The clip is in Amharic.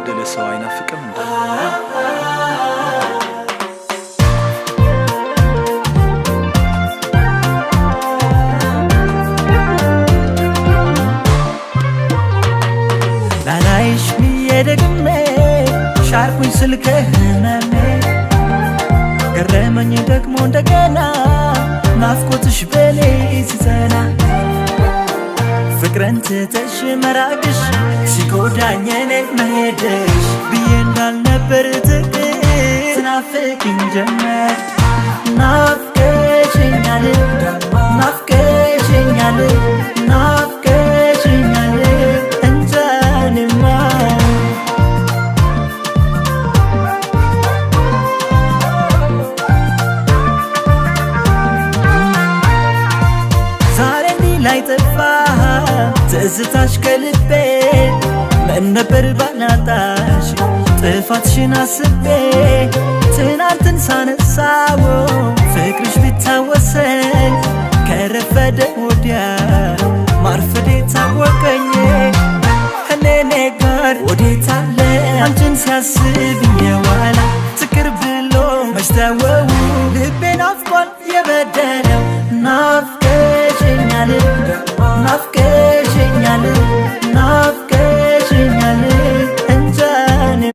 የበደለ ሰው አይናፍቅም እንዴ? ላላይሽ ብዬ ደግሜ ሻርኩኝ ስልክህ ህመሜ ገረመኝ ደግሞ እንደገና ናፍቆትሽ በኔ ሲጸና ፍቅርን ትተሽ መራቅሽ ሲጎዳኝ እኔን መሄድሽ ብዬ እንዳልነበር ትናፍቂኝ ጀመር ናፍቀሽኛል ናፍቀሽኛል ናፍቀሽኛል እንጃንማ ዛሬ እንዲህ ላይ ጠፋ ትዝታሽ ከልቤ ምን ነበር ባናጣሽ ጥፋትሽን አስቤ ትናንትን ሳነሳው ፍቅርሽ ቢታወሰኝ ከረፈደ ወዲያ ማርፈዴ ታወቀ